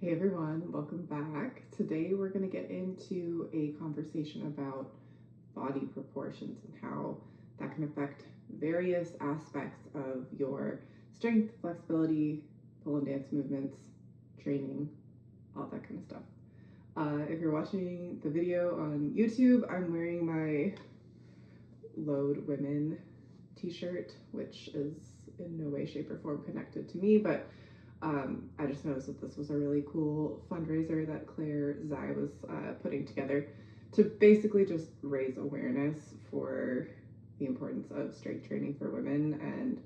Hey everyone, welcome back. Today we're going to get into a conversation about body proportions and how that can affect various aspects of your strength, flexibility, pole and dance movements, training, all that kind of stuff. If you're watching the video on YouTube, I'm wearing my Load Women t-shirt, which is in no way, shape, or form connected to me, but I just noticed that this was a really cool fundraiser that Claire Zai was putting together to basically just raise awareness for the importance of strength training for women. And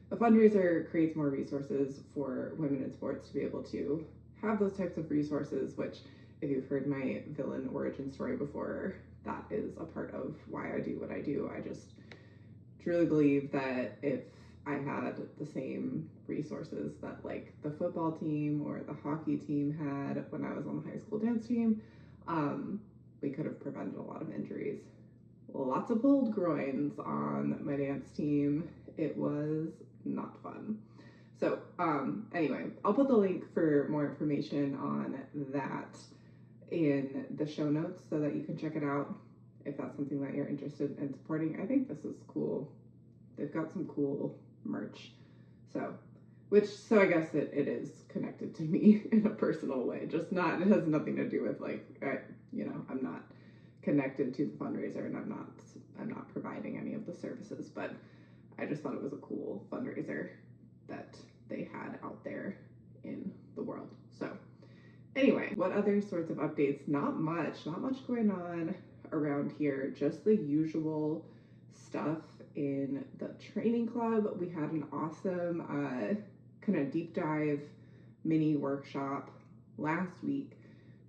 a fundraiser creates more resources for women in sports to be able to have those types of resources, which, if you've heard my villain origin story before, that is a part of why I do what I do. I just truly believe that if I had the same resources that like the football team or the hockey team had when I was on the high school dance team, we could have prevented a lot of injuries. Lots of pulled groins on my dance team. It was not fun. So anyway, I'll put the link for more information on that in the show notes so that you can check it out if that's something that you're interested in supporting. I think this is cool. They've got some cool merch. So I guess it is connected to me in a personal way, just not, it has nothing to do with like, I'm not connected to the fundraiser and I'm not providing any of the services, but I just thought it was a cool fundraiser that they had out there in the world. So anyway, what other sorts of updates? Not much going on around here, just the usual stuff in the training club. We had an awesome kind of deep dive mini workshop last week,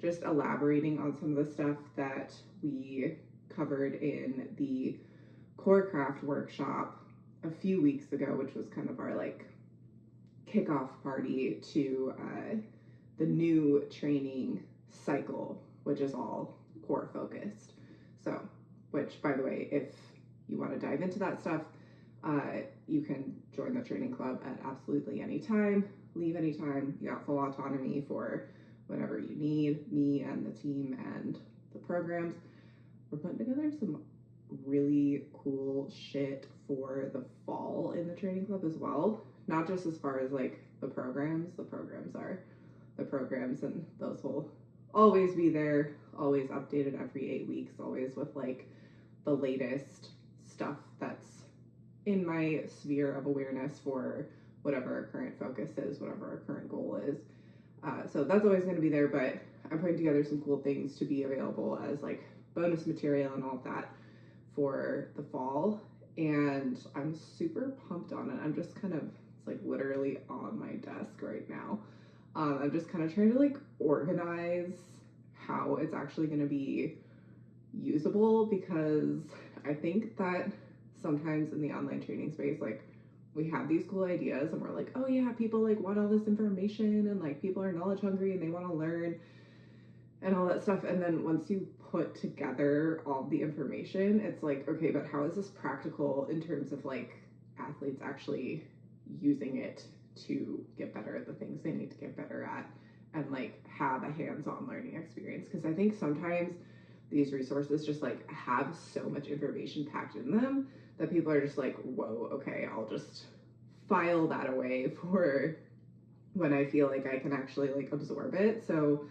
just elaborating on some of the stuff that we covered in the core craft workshop a few weeks ago, which was kind of our like kickoff party to the new training cycle, which is all core focused. So, which by the way, if you want to dive into that stuff, you can join the training club at absolutely any time, leave anytime. You got full autonomy for whatever you need. Me and the team and the programs, we're putting together some really cool shit for the fall in the training club as well. Not just as far as like the programs are the programs, and those will always be there, always updated every 8 weeks, always with like the latest stuff that's in my sphere of awareness for whatever our current focus is, whatever our current goal is. So that's always going to be there, but I'm putting together some cool things to be available as like bonus material and all of that for the fall. And I'm super pumped on it. I'm just kind of, it's like literally on my desk right now. I'm just kind of trying to like organize how it's actually going to be usable, because I think that sometimes in the online training space, like we have these cool ideas and we're like, oh yeah, people like want all this information and like people are knowledge hungry and they want to learn and all that stuff. And then once you put together all the information, it's like, okay, but how is this practical in terms of like athletes actually using it to get better at the things they need to get better at and like have a hands-on learning experience? Because I think sometimes these resources just like have so much information packed in them that people are just like, whoa, okay, I'll just file that away for when I feel like I can actually like absorb it. So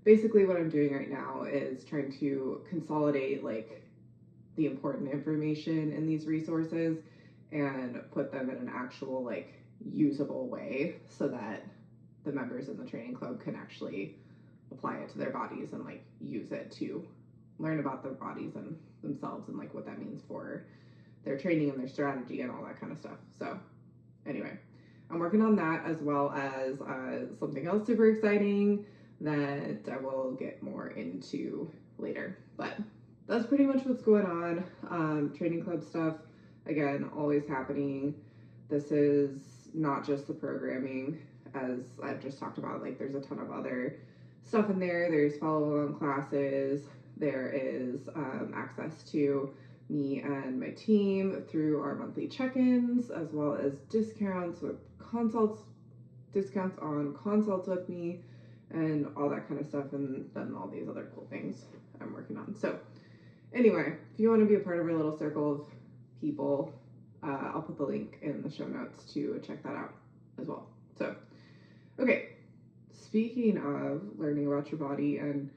basically what I'm doing right now is trying to consolidate like the important information in these resources and put them in an actual like usable way so that the members in the training club can actually apply it to their bodies and like use it to learn about their bodies and themselves and like what that means for their training and their strategy and all that kind of stuff. So anyway, I'm working on that as well as something else super exciting that I will get more into later. But that's pretty much what's going on. Training club stuff, again, always happening. This is not just the programming, as I've just talked about. Like there's a ton of other stuff in there. There's follow-along classes. There is access to me and my team through our monthly check-ins, as well as discounts on consults with me, and all that kind of stuff, and then all these other cool things I'm working on. So anyway, if you want to be a part of our little circle of people, I'll put the link in the show notes to check that out as well. So, okay, speaking of learning about your body and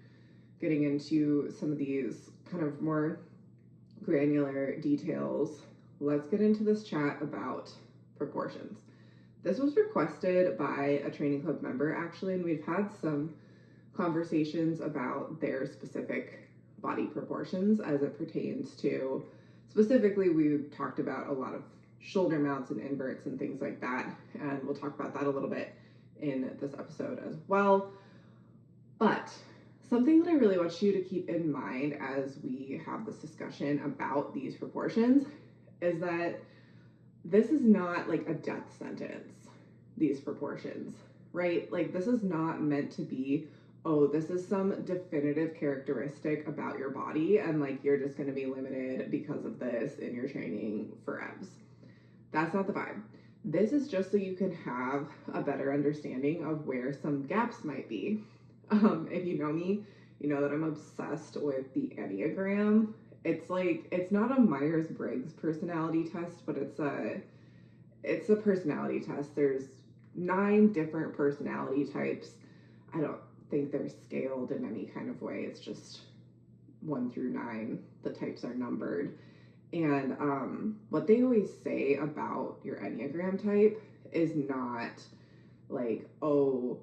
getting into some of these kind of more granular details, let's get into this chat about proportions. This was requested by a training club member, actually, and we've had some conversations about their specific body proportions as it pertains to, specifically, we talked about a lot of shoulder mounts and inverts and things like that, and we'll talk about that a little bit in this episode as well. But something that I really want you to keep in mind as we have this discussion about these proportions is that this is not like a death sentence, these proportions, right? Like, this is not meant to be, oh, this is some definitive characteristic about your body and like you're just going to be limited because of this in your training forever. That's not the vibe. This is just so you can have a better understanding of where some gaps might be. If you know me, you know that I'm obsessed with the Enneagram. It's like, it's not a Myers-Briggs personality test, but it's a personality test. There's 9 different personality types. I don't think they're scaled in any kind of way. It's just 1 through 9. The types are numbered. And what they always say about your Enneagram type is not like, oh,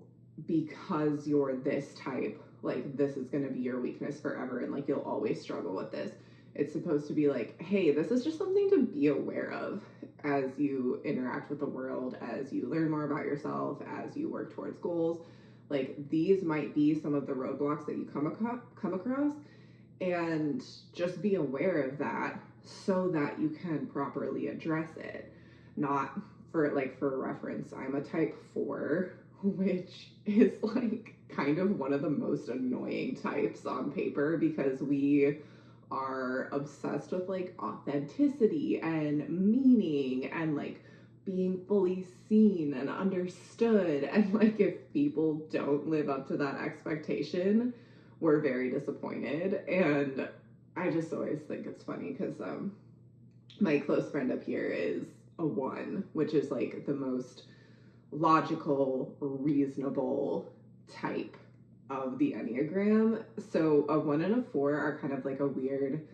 because you're this type, like this is going to be your weakness forever and like you'll always struggle with this. It's supposed to be like, hey, this is just something to be aware of as you interact with the world, as you learn more about yourself, as you work towards goals. Like, these might be some of the roadblocks that you come across, and just be aware of that so that you can properly address it. Not for reference, I'm a type 4, which is like kind of one of the most annoying types on paper because we are obsessed with like authenticity and meaning and like being fully seen and understood, and like if people don't live up to that expectation, we're very disappointed. And I just always think it's funny because my close friend up here is a 1, which is like the most logical, reasonable type of the Enneagram. So a 1 and a 4 are kind of like a weird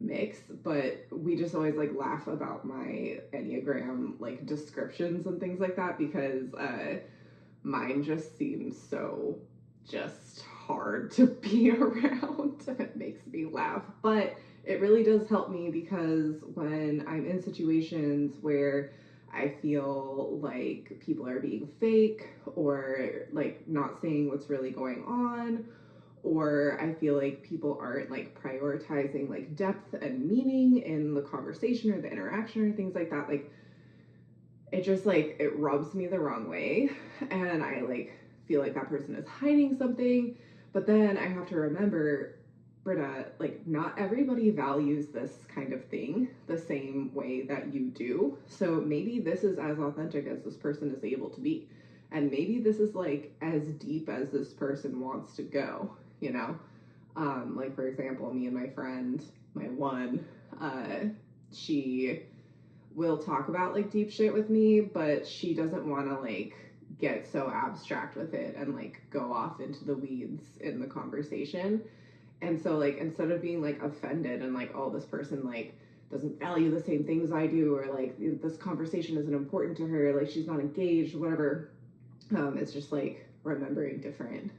mix, but we just always like laugh about my Enneagram like descriptions and things like that because mine just seems so just hard to be around. It makes me laugh, but it really does help me because when I'm in situations where I feel like people are being fake or like not saying what's really going on, or I feel like people aren't like prioritizing like depth and meaning in the conversation or the interaction or things like that, like it just like it rubs me the wrong way and I like feel like that person is hiding something. But then I have to remember, Britta, like not everybody values this kind of thing the same way that you do. So maybe this is as authentic as this person is able to be. And maybe this is like as deep as this person wants to go, you know? Like for example, me and my friend, my 1, she will talk about like deep shit with me, but she doesn't want to like get so abstract with it and like go off into the weeds in the conversation. And so like instead of being like offended and like, oh, this person like doesn't value the same things I do, or like this conversation isn't important to her, like she's not engaged, whatever, it's just like remembering different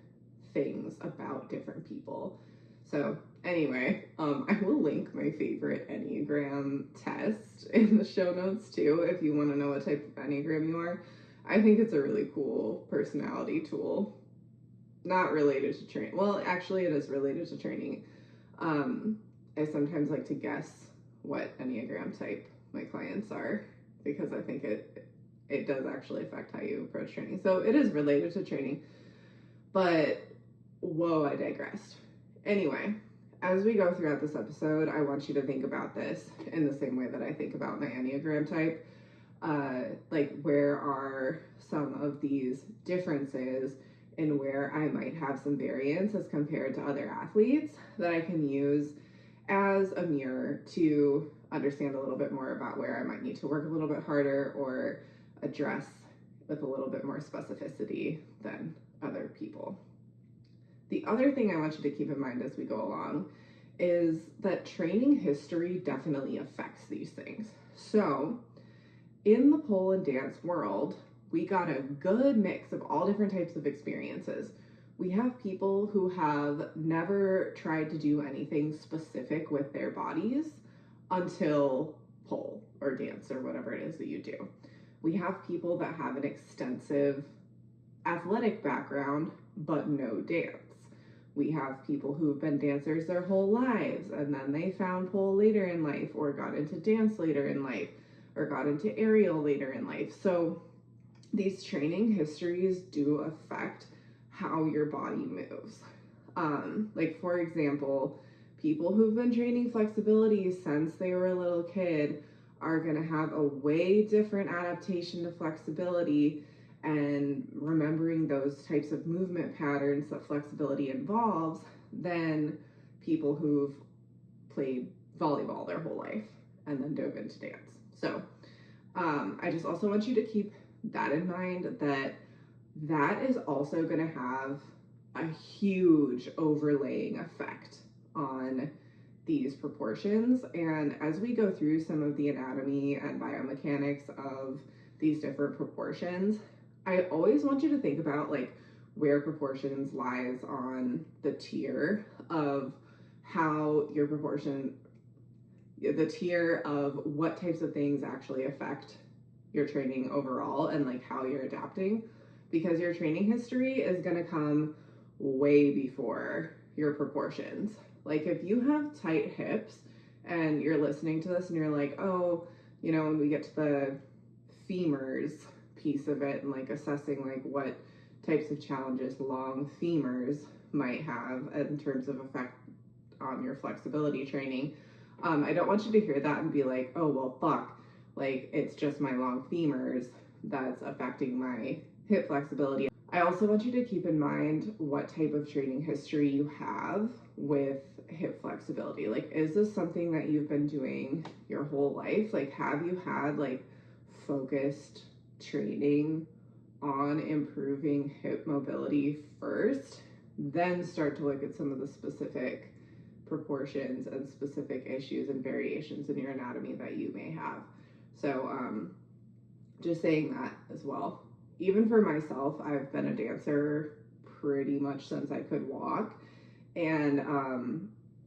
things about different people. So anyway, I will link my favorite Enneagram test in the show notes too if you want to know what type of Enneagram you are. I think it's a really cool personality tool. Not related to training. Well, actually it is related to training. I sometimes like to guess what Enneagram type my clients are because I think it does actually affect how you approach training. So it is related to training, but whoa, I digressed. Anyway, as we go throughout this episode, I want you to think about this in the same way that I think about my Enneagram type. Like, where are some of these differences and where I might have some variance as compared to other athletes that I can use as a mirror to understand a little bit more about where I might need to work a little bit harder or address with a little bit more specificity than other people. The other thing I want you to keep in mind as we go along is that training history definitely affects these things. So in the pole and dance world, we got a good mix of all different types of experiences. We have people who have never tried to do anything specific with their bodies until pole or dance or whatever it is that you do. We have people that have an extensive athletic background, but no dance. We have people who've been dancers their whole lives, and then they found pole later in life, or got into dance later in life, or got into aerial later in life. So these training histories do affect how your body moves. Like for example, people who've been training flexibility since they were a little kid are going to have a way different adaptation to flexibility and remembering those types of movement patterns that flexibility involves than people who've played volleyball their whole life and then dove into dance. So I just also want you to keep that in mind, that is also going to have a huge overlaying effect on these proportions. And as we go through some of the anatomy and biomechanics of these different proportions, I always want you to think about like where proportions lies on the tier of how your proportion, the tier of what types of things actually affect your training overall and like how you're adapting, because your training history is going to come way before your proportions. Like if you have tight hips and you're listening to this and you're like, oh, you know, when we get to the femurs piece of it and like assessing like what types of challenges long femurs might have in terms of effect on your flexibility training, I don't want you to hear that and be like, oh, well, fuck, like it's just my long femurs that's affecting my hip flexibility. I also want you to keep in mind what type of training history you have with hip flexibility. Like, is this something that you've been doing your whole life? Like, have you had like focused training on improving hip mobility first, then start to look at some of the specific proportions and specific issues and variations in your anatomy that you may have. So just saying that as well. Even for myself, I've been a dancer pretty much since I could walk, and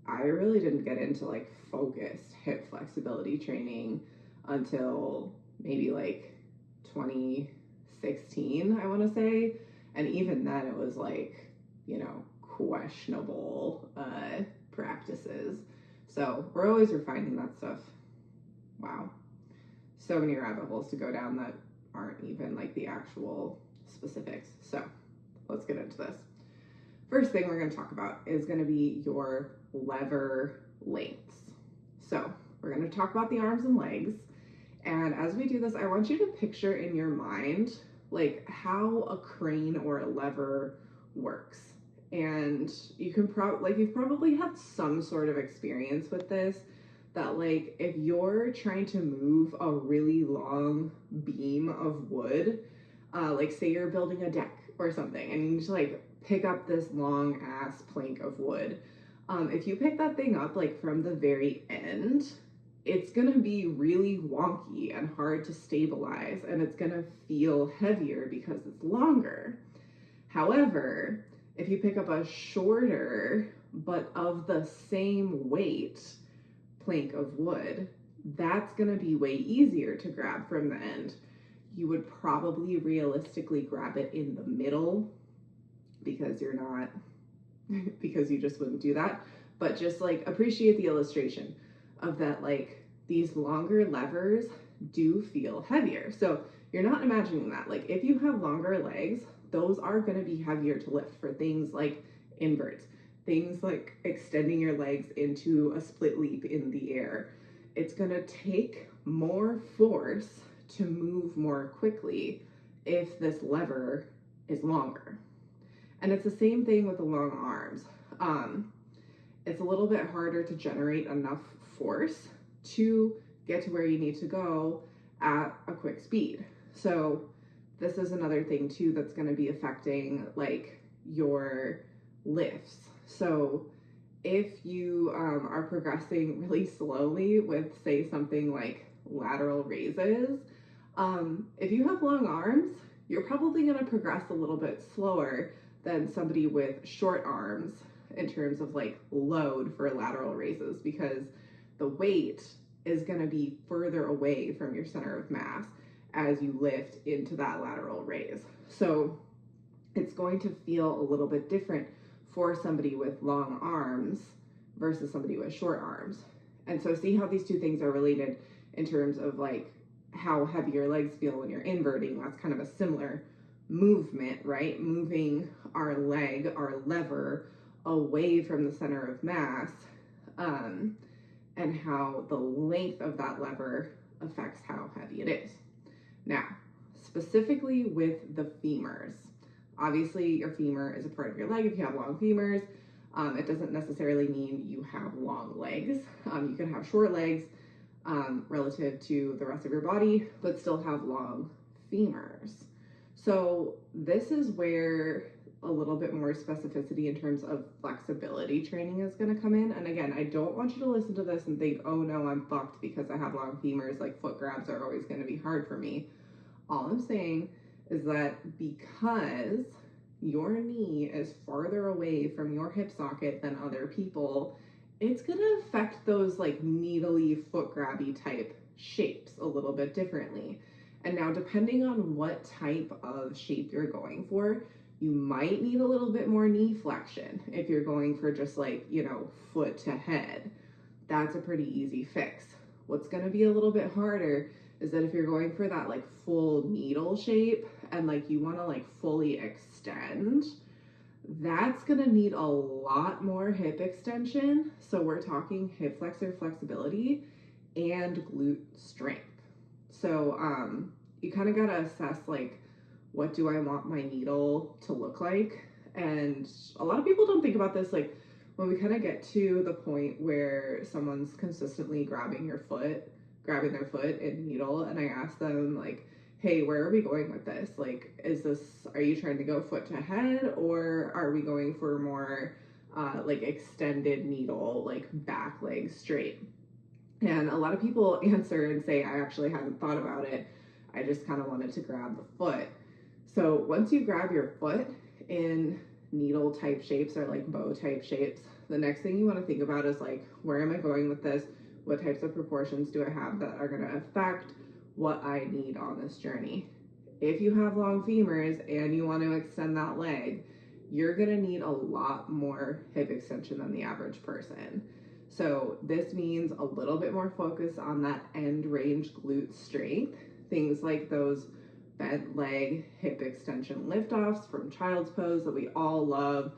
I really didn't get into like focused hip flexibility training until maybe like 2016, I want to say. And even then it was like, you know, questionable practices. So we're always refining that stuff. Wow. So many rabbit holes to go down that aren't even like the actual specifics. So let's get into this. First thing we're going to talk about is going to be your lever lengths. So we're going to talk about the arms and legs. And as we do this, I want you to picture in your mind like how a crane or a lever works. And you can you've probably had some sort of experience with this, that like if you're trying to move a really long beam of wood, like say you're building a deck or something and you just like pick up this long ass plank of wood, if you pick that thing up like from the very end, it's gonna be really wonky and hard to stabilize, and it's gonna feel heavier because it's longer. However, if you pick up a shorter but of the same weight plank of wood, that's going to be way easier to grab from the end. You would probably realistically grab it in the middle because you're not, because you just wouldn't do that. But just like appreciate the illustration of that, like these longer levers do feel heavier. So you're not imagining that. Like if you have longer legs, those are going to be heavier to lift for things like inverts, things like extending your legs into a split leap in the air. It's going to take more force to move more quickly if this lever is longer. And it's the same thing with the long arms. It's a little bit harder to generate enough force to get to where you need to go at a quick speed. So this is another thing too that's going to be affecting like your lifts. So if you are progressing really slowly with, say, something like lateral raises, if you have long arms, you're probably going to progress a little bit slower than somebody with short arms in terms of like load for lateral raises, because the weight is going to be further away from your center of mass as you lift into that lateral raise. So it's going to feel a little bit different for somebody with long arms versus somebody with short arms. And so see how these two things are related in terms of like how heavy your legs feel when you're inverting. That's kind of a similar movement, right? Moving our leg, our lever, away from the center of mass, and how the length of that lever affects how heavy it is. Now, specifically with the femurs, obviously your femur is a part of your leg. If you have long femurs, it doesn't necessarily mean you have long legs. You can have short legs relative to the rest of your body, but still have long femurs. So this is where a little bit more specificity in terms of flexibility training is going to come in. And again, I don't want you to listen to this and think, oh no, I'm fucked because I have long femurs, like foot grabs are always going to be hard for me. All I'm saying is that because your knee is farther away from your hip socket than other people, it's going to affect those like needly foot grabby type shapes a little bit differently. And now depending on what type of shape you're going for, you might need a little bit more knee flexion. If you're going for just like, you know, foot to head, that's a pretty easy fix. What's going to be a little bit harder is that if you're going for that like full needle shape and like you want to like fully extend, that's going to need a lot more hip extension. So we're talking hip flexor flexibility and glute strength. So you kind of got to assess like, what do I want my needle to look like? And a lot of people don't think about this, like when we kind of get to the point where someone's consistently grabbing their foot in needle, and I ask them like, hey, where are we going with this? Like, are you trying to go foot to head, or are we going for more like extended needle, like back leg straight? And a lot of people answer and say, I actually hadn't thought about it. I just kind of wanted to grab the foot. So once you grab your foot in needle type shapes or like bow type shapes, the next thing you want to think about is like, where am I going with this? What types of proportions do I have that are going to affect what I need on this journey? If you have long femurs and you want to extend that leg, you're going to need a lot more hip extension than the average person. So this means a little bit more focus on that end range glute strength, things like those bent leg hip extension liftoffs from child's pose that we all love.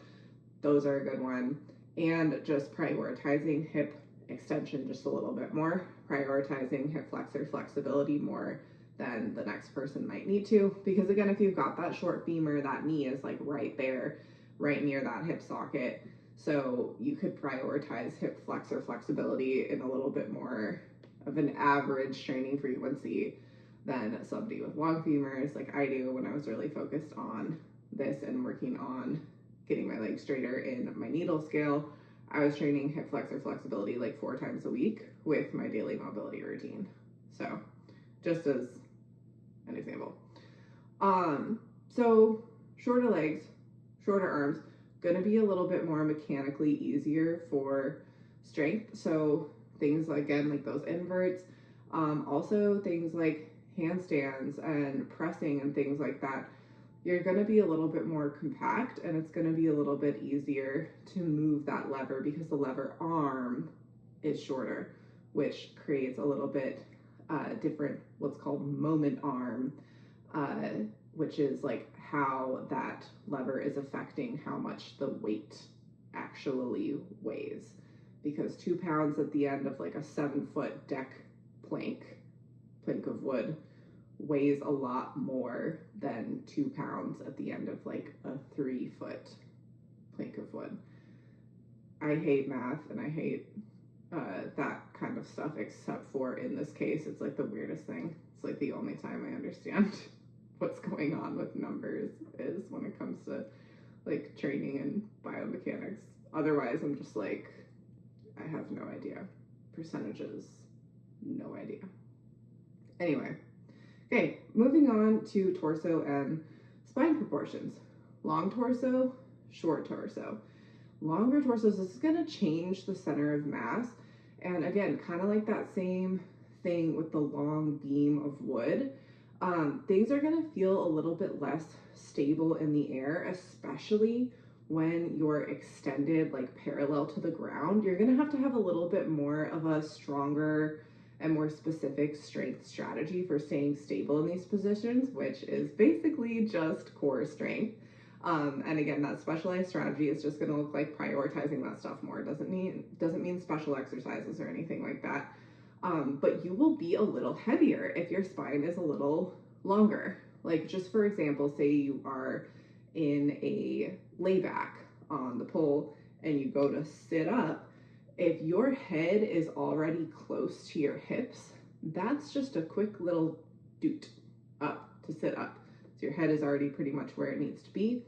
Those are a good one. And just prioritizing hip extension just a little bit more, prioritizing hip flexor flexibility more than the next person might need to. Because again, if you've got that short femur, that knee is like right there, right near that hip socket. So you could prioritize hip flexor flexibility in a little bit more of an average training frequency than somebody with long femurs like I do when I was really focused on this and working on getting my legs straighter in my needle scale. I was training hip flexor flexibility like 4 times a week with my daily mobility routine. So just as an example. So shorter legs, shorter arms, gonna be a little bit more mechanically easier for strength. So things again like those inverts, also things like handstands and pressing and things like that, you're going to be a little bit more compact and it's going to be a little bit easier to move that lever because the lever arm is shorter, which creates a little bit different what's called moment arm, which is like how that lever is affecting how much the weight actually weighs, because 2 pounds at the end of like a 7-foot deck plank of wood weighs a lot more than 2 pounds at the end of like a 3 3-foot plank of wood. I hate math and I hate that kind of stuff, except for in this case, it's like the weirdest thing. It's like the only time I understand what's going on with numbers is when it comes to like training and biomechanics. Otherwise, I'm just like, I have no idea. Percentages, no idea. Anyway, okay, moving on to torso and spine proportions. Long torso, short torso. Longer torsos, this is going to change the center of mass. And again, kind of like that same thing with the long beam of wood, things are going to feel a little bit less stable in the air, especially when you're extended like parallel to the ground. You're going to have a little bit more of a stronger and more specific strength strategy for staying stable in these positions, which is basically just core strength. And again, that specialized strategy is just going to look like prioritizing that stuff more. It doesn't mean special exercises or anything like that. But you will be a little heavier if your spine is a little longer. Like just for example, say you are in a layback on the pole and you go to sit up. If your head is already close to your hips, that's just a quick little doot up to sit up. So your head is already pretty much where it needs to be.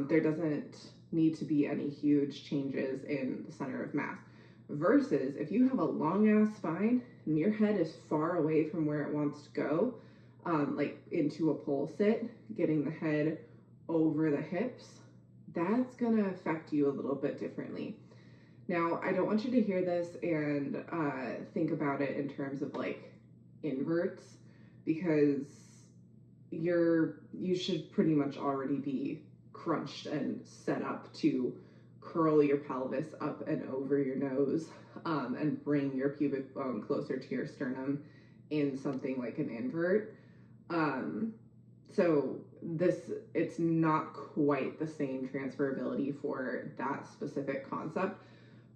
There doesn't need to be any huge changes in the center of mass. Versus if you have a long ass spine and your head is far away from where it wants to go, like into a pole sit, getting the head over the hips, that's gonna affect you a little bit differently. Now, I don't want you to hear this and think about it in terms of like inverts, because you should pretty much already be crunched and set up to curl your pelvis up and over your nose, and bring your pubic bone closer to your sternum in something like an invert. So it's not quite the same transferability for that specific concept,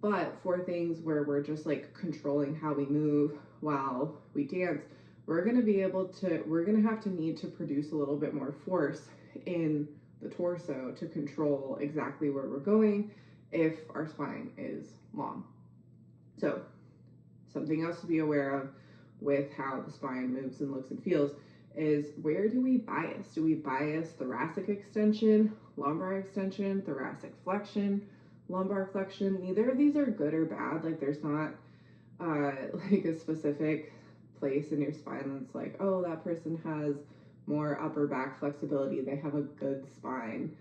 but for things where we're just like controlling how we move while we dance, we're going to have to need to produce a little bit more force in the torso to control exactly where we're going if our spine is long. So something else to be aware of with how the spine moves and looks and feels is, where do we bias? Do we bias thoracic extension, lumbar extension, thoracic flexion, lumbar flexion? Neither of these are good or bad. Like there's not like a specific place in your spine that's like, oh, that person has more upper back flexibility, they have a good spine.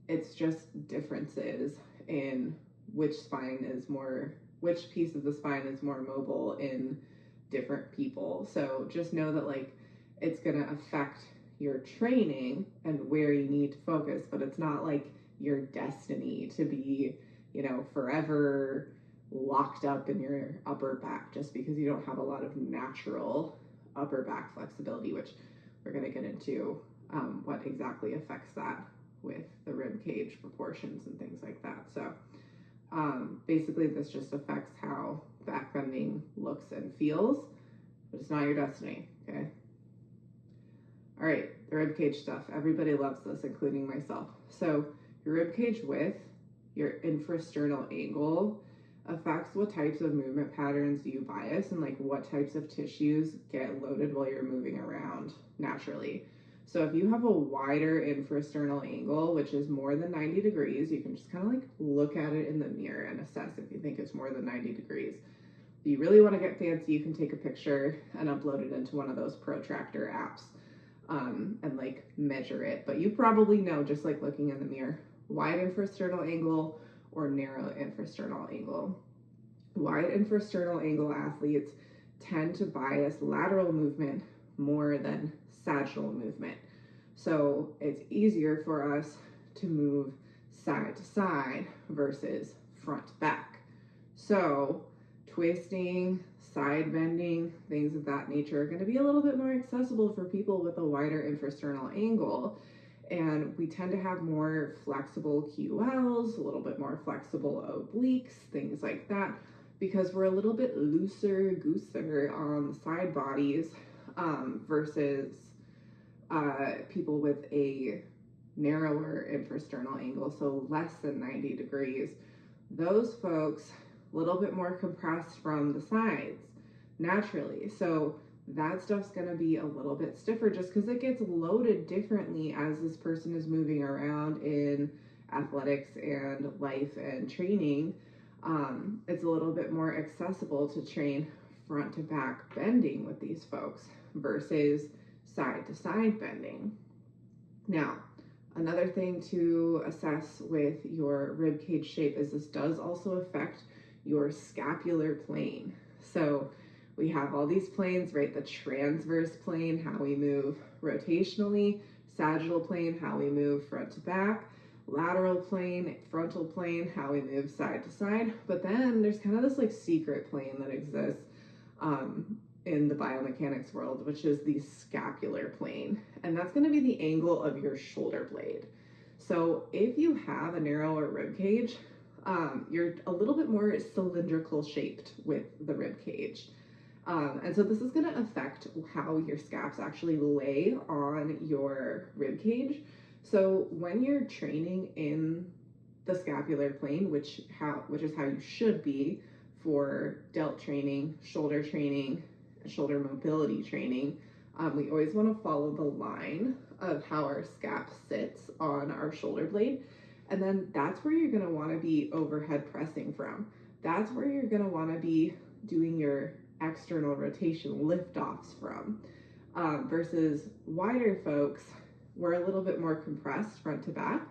It's just differences in which piece of the spine is more mobile in different people. So just know that like it's gonna affect your training and where you need to focus, but it's not like your destiny to be, forever locked up in your upper back just because you don't have a lot of natural upper back flexibility, which we're going to get into what exactly affects that with the rib cage proportions and things like that. So basically this just affects how back bending looks and feels, but it's not your destiny. Okay. All right, the rib cage stuff. Everybody loves this, including myself. So your rib cage width, your infrasternal angle affects what types of movement patterns you bias and like what types of tissues get loaded while you're moving around naturally. So if you have a wider infrasternal angle, which is more than 90 degrees, you can just kind of like look at it in the mirror and assess if you think it's more than 90 degrees. If you really want to get fancy, you can take a picture and upload it into one of those protractor apps, and like measure it. But you probably know, just like looking in the mirror, wide infrasternal angle or narrow infrasternal angle. Wide infrasternal angle athletes tend to bias lateral movement more than sagittal movement. So it's easier for us to move side to side versus front to back. So twisting, side bending, things of that nature are going to be a little bit more accessible for people with a wider infrasternal angle. And we tend to have more flexible QLs, a little bit more flexible obliques, things like that, because we're a little bit looser-gooser on the side bodies versus people with a narrower infrasternal angle, so less than 90 degrees, those folks a little bit more compressed from the sides naturally. So that stuff's going to be a little bit stiffer just because it gets loaded differently as this person is moving around in athletics and life and training. It's a little bit more accessible to train front to back bending with these folks versus side to side bending. Now, another thing to assess with your rib cage shape is this does also affect your scapular plane. So we have all these planes, right? The transverse plane, how we move rotationally, sagittal plane, how we move front to back, lateral plane, frontal plane, how we move side to side. But then there's kind of this like secret plane that exists in the biomechanics world, which is the scapular plane. And that's going to be the angle of your shoulder blade. So if you have a narrower rib cage, you're a little bit more cylindrical shaped with the rib cage. And so this is going to affect how your scaps actually lay on your rib cage. So when you're training in the scapular plane, which is how you should be for delt training, shoulder mobility training, we always want to follow the line of how our scap sits on our shoulder blade. And then that's where you're going to want to be overhead pressing from. That's where you're going to want to be doing your external rotation lift-offs from. Versus wider folks, we're a little bit more compressed front to back.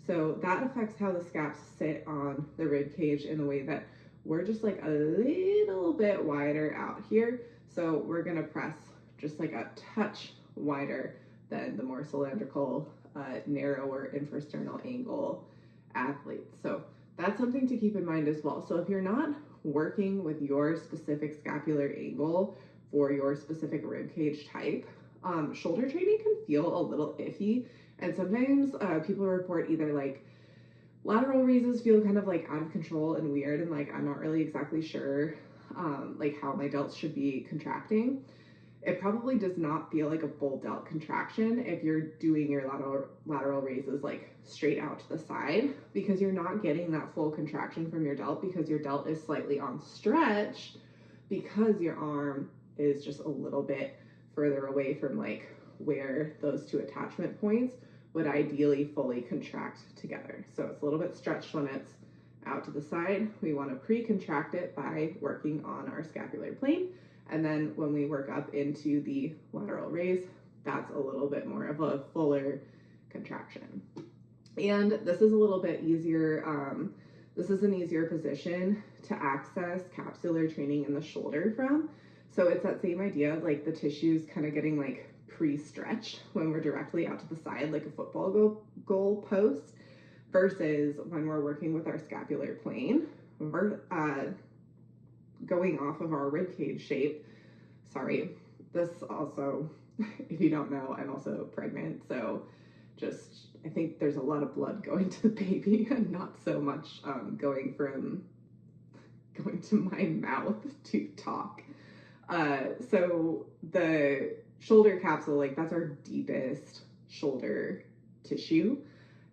So that affects how the scaps sit on the rib cage in the way that we're just like a little bit wider out here. So we're gonna press just like a touch wider than the more cylindrical, narrower infrasternal angle athletes. So that's something to keep in mind as well. So if you're not working with your specific scapular angle for your specific rib cage type, shoulder training can feel a little iffy. And sometimes people report either like lateral raises feel kind of like out of control and weird, and like I'm not really exactly sure like how my delts should be contracting. It probably does not feel like a full delt contraction if you're doing your lateral raises like straight out to the side, because you're not getting that full contraction from your delt because your delt is slightly on stretch because your arm is just a little bit further away from like where those two attachment points would ideally fully contract together. So it's a little bit stretched when it's out to the side. We want to pre-contract it by working on our scapular plane. And then when we work up into the lateral raise, that's a little bit more of a fuller contraction. And this is a little bit easier. This is an easier position to access capsular training in the shoulder from. So it's that same idea of like the tissues kind of getting like pre-stretched when we're directly out to the side, like a football goal post, versus when we're working with our scapular plane. We're going off of our rib cage shape. Sorry, this also, if you don't know, I'm also pregnant, so just, I think there's a lot of blood going to the baby and not so much going to my mouth to talk. So the shoulder capsule, like that's our deepest shoulder tissue,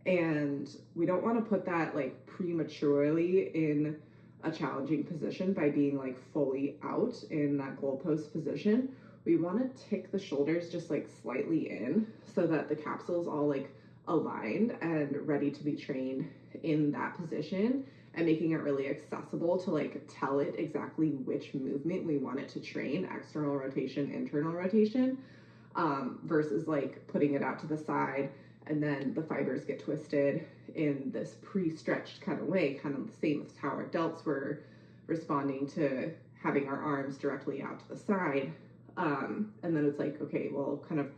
and we don't want to put that like prematurely in a challenging position by being like fully out in that goalpost position. We want to tick the shoulders just like slightly in so that the capsule is all like aligned and ready to be trained in that position, and making it really accessible to like tell it exactly which movement we want it to train, external rotation, internal rotation, versus like putting it out to the side and then the fibers get twisted in this pre-stretched kind of way, kind of the same as how our delts were responding to having our arms directly out to the side. And then it's like, okay, well, kind of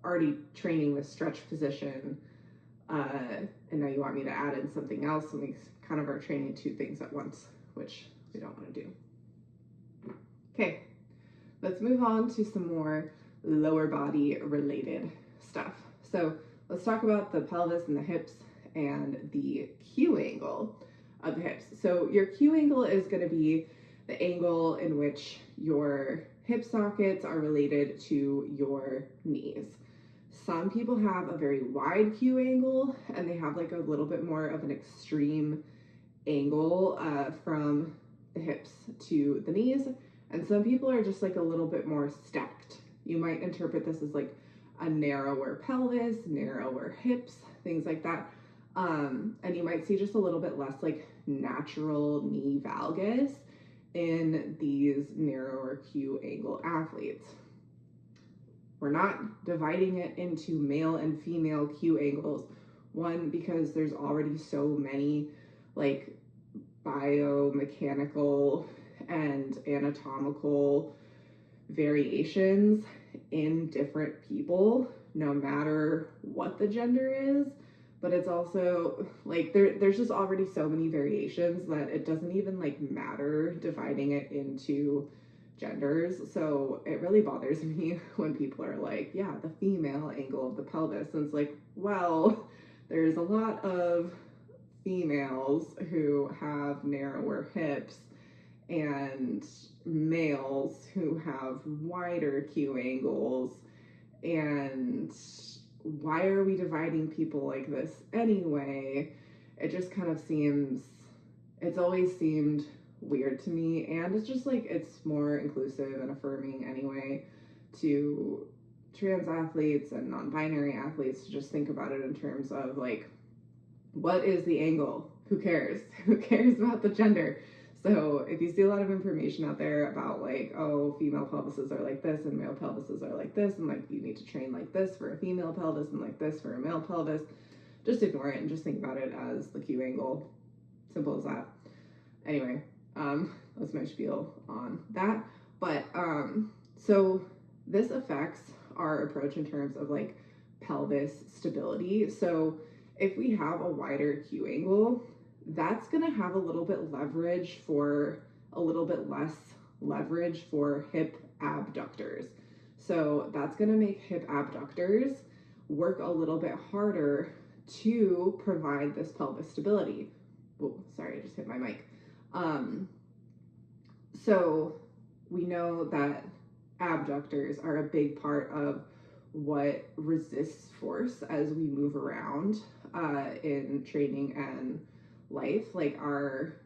already training this stretch position, and now you want me to add in something else, and we kind of are training two things at once, which we don't want to do. Okay, let's move on to some more lower body related stuff. So let's talk about the pelvis and the hips and the Q angle of the hips. So your Q angle is going to be the angle in which your hip sockets are related to your knees. some people have a very wide Q angle and they have like a little bit more of an extreme angle from the hips to the knees. And some people are just like a little bit more stacked. You might interpret this as like a narrower pelvis, narrower hips, things like that. And you might see just a little bit less like natural knee valgus in these narrower Q angle athletes. We're not dividing it into male and female Q angles. One, because there's already so many like biomechanical and anatomical variations in different people, no matter what the gender is. But it's also like there's just already so many variations that it doesn't even like matter dividing it into genders. So it really bothers me when people are like, yeah, the female angle of the pelvis. And it's like, well, there's a lot of females who have narrower hips and males who have wider Q angles. And why are we dividing people like this anyway? It just kind of seems, it's always seemed weird to me, and it's just like it's more inclusive and affirming anyway to trans athletes and non-binary athletes to just think about it in terms of like, what is the angle? Who cares? Who cares about the gender? So if you see a lot of information out there about like, oh, female pelvises are like this and male pelvises are like this, and like you need to train like this for a female pelvis and like this for a male pelvis, just ignore it and just think about it as the Q angle. Simple as that. Anyway, that's my spiel on that. But so this affects our approach in terms of like pelvis stability. So if we have a wider Q angle, that's going to have a little bit leverage for a little bit less leverage for hip abductors. So that's going to make hip abductors work a little bit harder to provide this pelvis stability. Oh, sorry, I just hit my mic. So we know that abductors are a big part of what resists force as we move around in training and life. Like our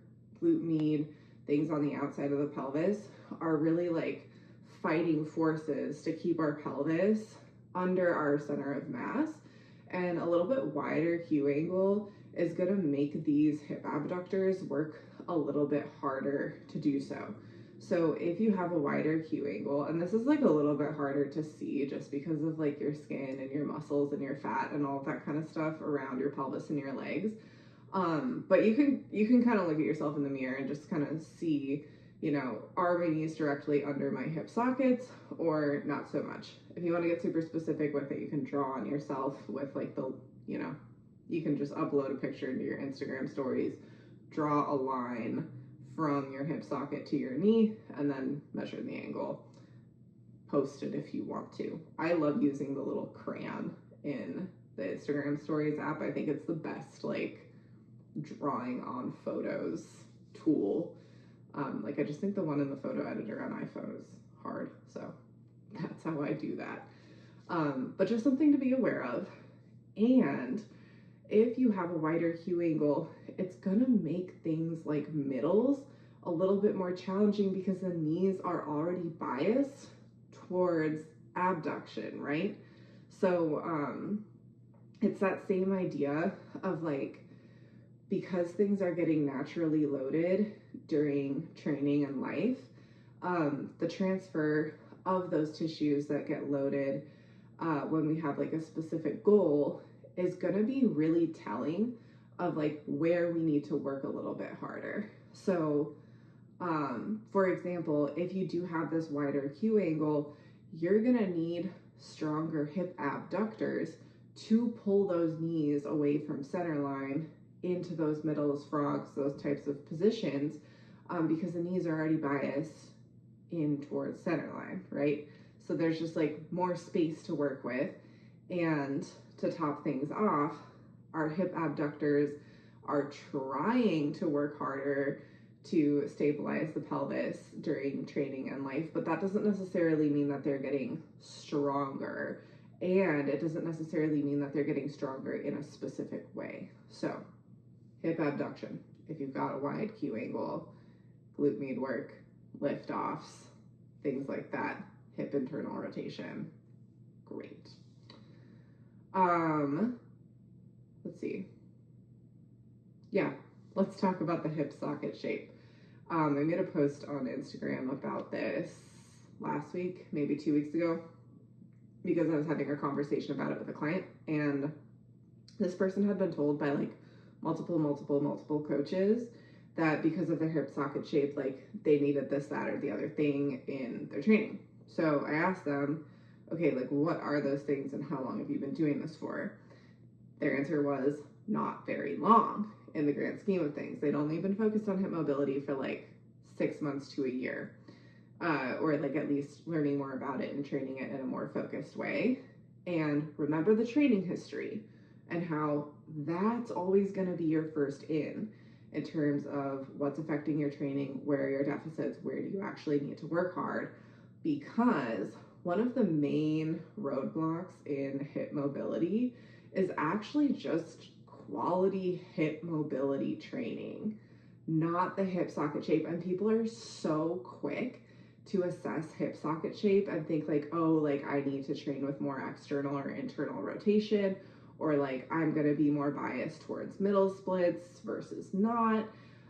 glute med, things on the outside of the pelvis are really like fighting forces to keep our pelvis under our center of mass, and a little bit wider Q angle is going to make these hip abductors work a little bit harder to do so. So if you have a wider Q angle, and this is like a little bit harder to see just because of like your skin and your muscles and your fat and all of that kind of stuff around your pelvis and your legs, but you can kind of look at yourself in the mirror and just kind of see, you know, are my knees directly under my hip sockets or not so much. If you want to get super specific with it, you can draw on yourself with like the, you know, you can just upload a picture into your Instagram stories, draw a line from your hip socket to your knee, and then measure the angle. Post it if you want to. I love using the little crayon in the Instagram stories app. I think it's the best like drawing on photos tool. Like I just think the one in the photo editor on iPhone is hard, so that's how I do that. But just something to be aware of. And if you have a wider Q angle, it's gonna make things like middles a little bit more challenging because the knees are already biased towards abduction, right? So it's that same idea of like, because things are getting naturally loaded during training and life, the transfer of those tissues that get loaded when we have like a specific goal is going to be really telling of like where we need to work a little bit harder. So for example, if you do have this wider Q angle, you're going to need stronger hip abductors to pull those knees away from center line into those middles, frogs, those types of positions, because the knees are already biased in towards center line, right? So there's just like more space to work with. And to top things off, our hip abductors are trying to work harder to stabilize the pelvis during training and life, but that doesn't necessarily mean that they're getting stronger And it doesn't necessarily mean that they're getting stronger in a specific way. So hip abduction, if you've got a wide Q angle, glute med work, lift offs, things like that, hip internal rotation, great. Let's see. Yeah, let's talk about the hip socket shape. I made a post on Instagram about this last week, maybe 2 weeks ago, because I was having a conversation about it with a client, and this person had been told by like multiple coaches that because of their hip socket shape, like they needed this, that, or the other thing in their training. So I asked them, okay, like what are those things and how long have you been doing this for? Their answer was not very long in the grand scheme of things. They'd only been focused on hip mobility for like 6 months to a year, or like at least learning more about it and training it in a more focused way. And remember the training history and how that's always going to be your first in terms of what's affecting your training, where are your deficits, where do you actually need to work hard, because one of the main roadblocks in hip mobility is actually just quality hip mobility training, not the hip socket shape. And people are so quick to assess hip socket shape and think like, oh, like I need to train with more external or internal rotation, or like I'm gonna be more biased towards middle splits versus not.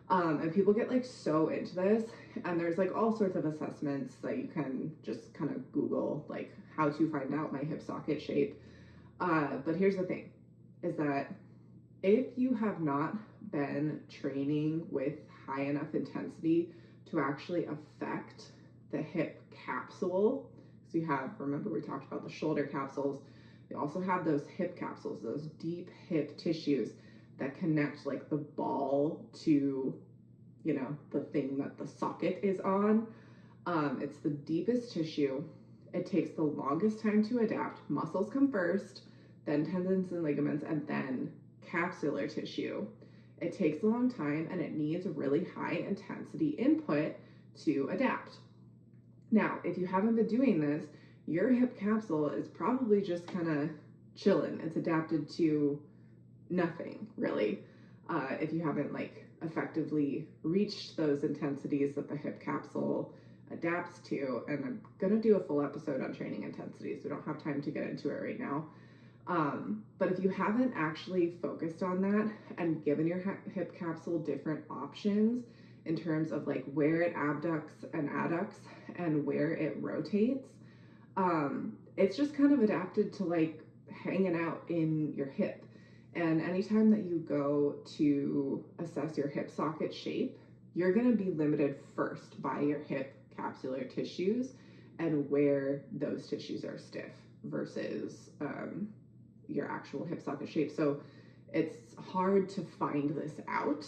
And people get like so into this, and there's like all sorts of assessments that you can just kind of Google, like how to find out my hip socket shape. But here's the thing, is that if you have not been training with high enough intensity to actually affect the hip capsule, so you have, remember we talked about the shoulder capsules, you also have those hip capsules, those deep hip tissues that connect like the ball to, you know, the thing that the socket is on. It's the deepest tissue. It takes the longest time to adapt. Muscles come first, then tendons and ligaments, and then capsular tissue. It takes a long time and it needs really high intensity input to adapt. Now, if you haven't been doing this, your hip capsule is probably just kind of chilling. It's adapted to nothing really. If you haven't like effectively reached those intensities that the hip capsule adapts to, and I'm gonna do a full episode on training intensities. We don't have time to get into it right now. But if you haven't actually focused on that and given your hip capsule different options in terms of like where it abducts and adducts and where it rotates, it's just kind of adapted to like hanging out in your hip. And anytime that you go to assess your hip socket shape, you're going to be limited first by your hip capsular tissues and where those tissues are stiff versus your actual hip socket shape. So it's hard to find this out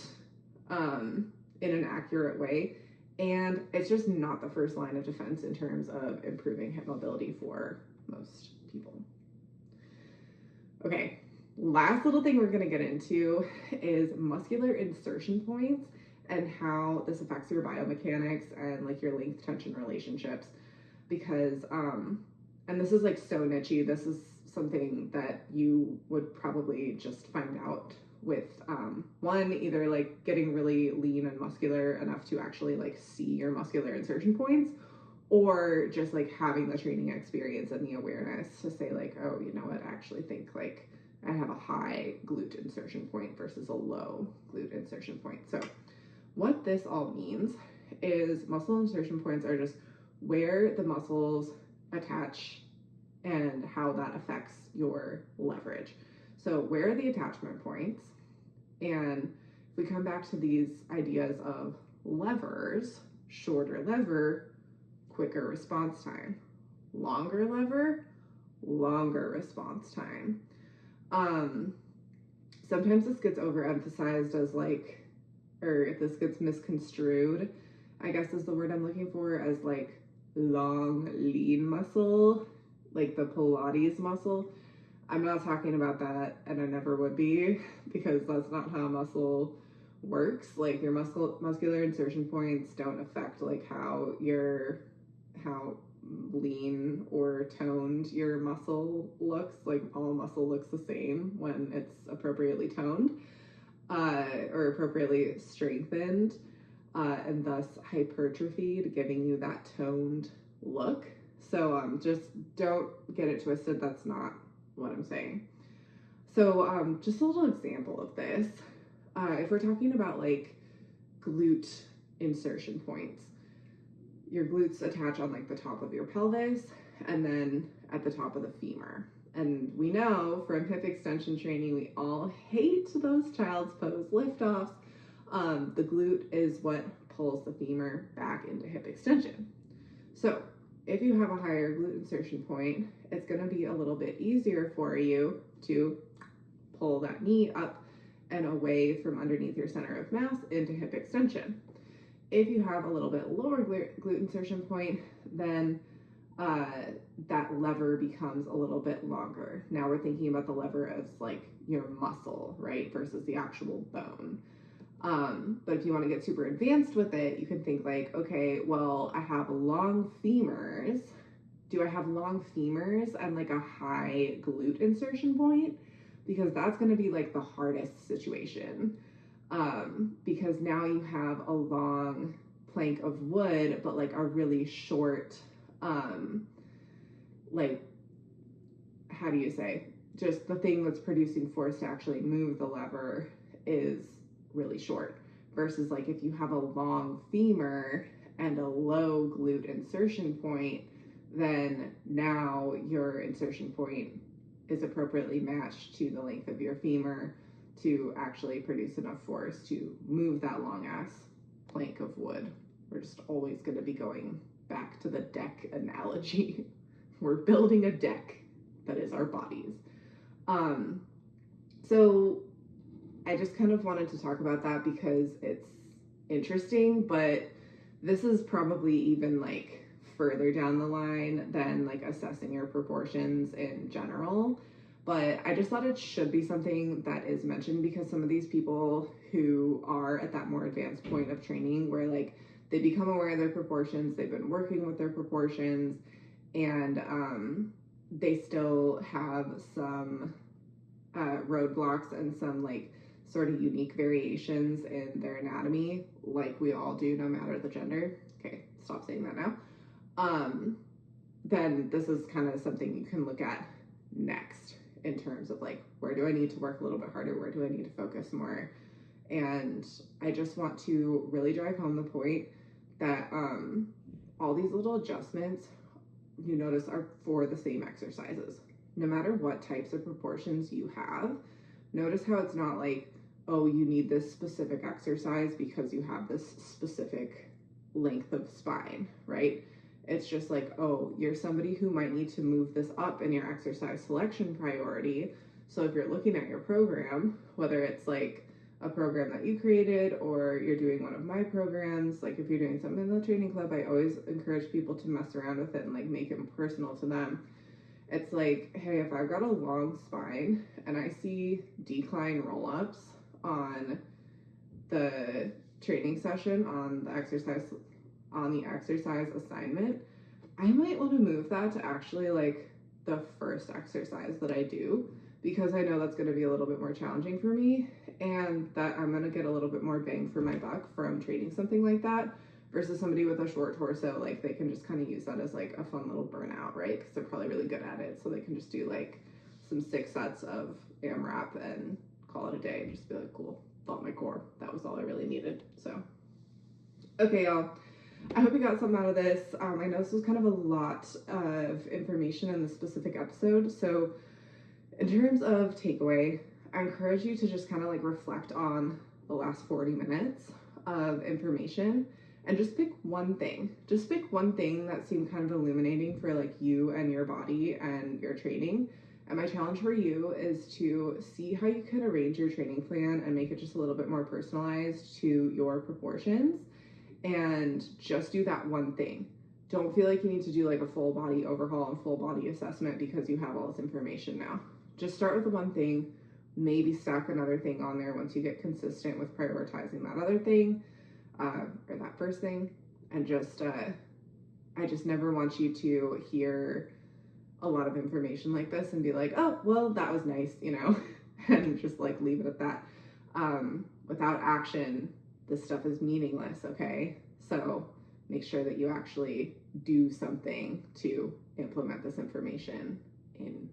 in an accurate way. And it's just not the first line of defense in terms of improving hip mobility for most people. Okay, last little thing we're going to get into is muscular insertion points and how this affects your biomechanics and like your length tension relationships. Because, and this is like so niche-y, this is something that you would probably just find out with one, either like getting really lean and muscular enough to actually like see your muscular insertion points, or just like having the training experience and the awareness to say like, oh, you know what, I actually think like I have a high glute insertion point versus a low glute insertion point. So what this all means is muscle insertion points are just where the muscles attach and how that affects your leverage. So where are the attachment points? And if we come back to these ideas of levers, shorter lever, quicker response time, longer lever, longer response time. Sometimes this gets overemphasized as like, or this gets misconstrued, I guess is the word I'm looking for, as like long, lean muscle, like the Pilates muscle. I'm not talking about that, and I never would be, because that's not how muscle works. Like your muscular insertion points don't affect like how lean or toned your muscle looks. Like all muscle looks the same when it's appropriately toned or appropriately strengthened, and thus hypertrophied, giving you that toned look. So just don't get it twisted. That's not what I'm saying. So just a little example of this. If we're talking about like glute insertion points, your glutes attach on like the top of your pelvis and then at the top of the femur. And we know from hip extension training, we all hate those child's pose liftoffs. The glute is what pulls the femur back into hip extension. So if you have a higher glute insertion point, it's going to be a little bit easier for you to pull that knee up and away from underneath your center of mass into hip extension. If you have a little bit lower glute insertion point, then that lever becomes a little bit longer. Now we're thinking about the lever as like your muscle, right, versus the actual bone. But if you want to get super advanced with it, you can think like, okay, well, I have long femurs. Do I have long femurs and like a high glute insertion point? Because that's going to be like the hardest situation. Because now you have a long plank of wood, but like a really short, like, how do you say, just the thing that's producing force to actually move the lever is really short, versus like if you have a long femur and a low glute insertion point, then now your insertion point is appropriately matched to the length of your femur to actually produce enough force to move that long ass plank of wood. We're just always going to be going back to the deck analogy. We're building a deck that is our bodies. So I just kind of wanted to talk about that because it's interesting, but this is probably even like further down the line than like assessing your proportions in general. But I just thought it should be something that is mentioned because some of these people who are at that more advanced point of training where like they become aware of their proportions, they've been working with their proportions, and they still have some roadblocks and some like sort of unique variations in their anatomy, like we all do no matter the gender. Okay, stop saying that now. Then this is kind of something you can look at next in terms of like, where do I need to work a little bit harder? Where do I need to focus more? And I just want to really drive home the point that all these little adjustments you notice are for the same exercises. No matter what types of proportions you have, notice how it's not like, oh, you need this specific exercise because you have this specific length of spine, right? It's just like, oh, you're somebody who might need to move this up in your exercise selection priority. So if you're looking at your program, whether it's like a program that you created or you're doing one of my programs, like if you're doing something in the training club, I always encourage people to mess around with it and like make it personal to them. It's like, hey, if I've got a long spine and I see decline roll-ups on the training session, on the exercise assignment, I might want to move that to actually like the first exercise that I do, because I know that's going to be a little bit more challenging for me and that I'm going to get a little bit more bang for my buck from training something like that versus somebody with a short torso. Like they can just kind of use that as like a fun little burnout, right? Because they're probably really good at it. So they can just do like some 6 sets of AMRAP and call it a day and just be like, cool, felt my core. That was all I really needed. So, okay, y'all. I hope you got something out of this. I know this was kind of a lot of information in this specific episode. So in terms of takeaway, I encourage you to just kind of like reflect on the last 40 minutes of information and just pick one thing. Just pick one thing that seemed kind of illuminating for like you and your body and your training. And my challenge for you is to see how you could arrange your training plan and make it just a little bit more personalized to your proportions. And just do that one thing. Don't feel like you need to do like a full body overhaul and full body assessment because you have all this information now. Just start with the one thing, maybe stack another thing on there once you get consistent with prioritizing that other thing or that first thing. And just, I just never want you to hear a lot of information like this and be like, oh, well, that was nice, you know, and just like leave it at that. Without action, this stuff is meaningless, okay? So make sure that you actually do something to implement this information in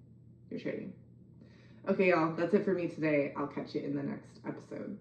your training. Okay, y'all, that's it for me today. I'll catch you in the next episode.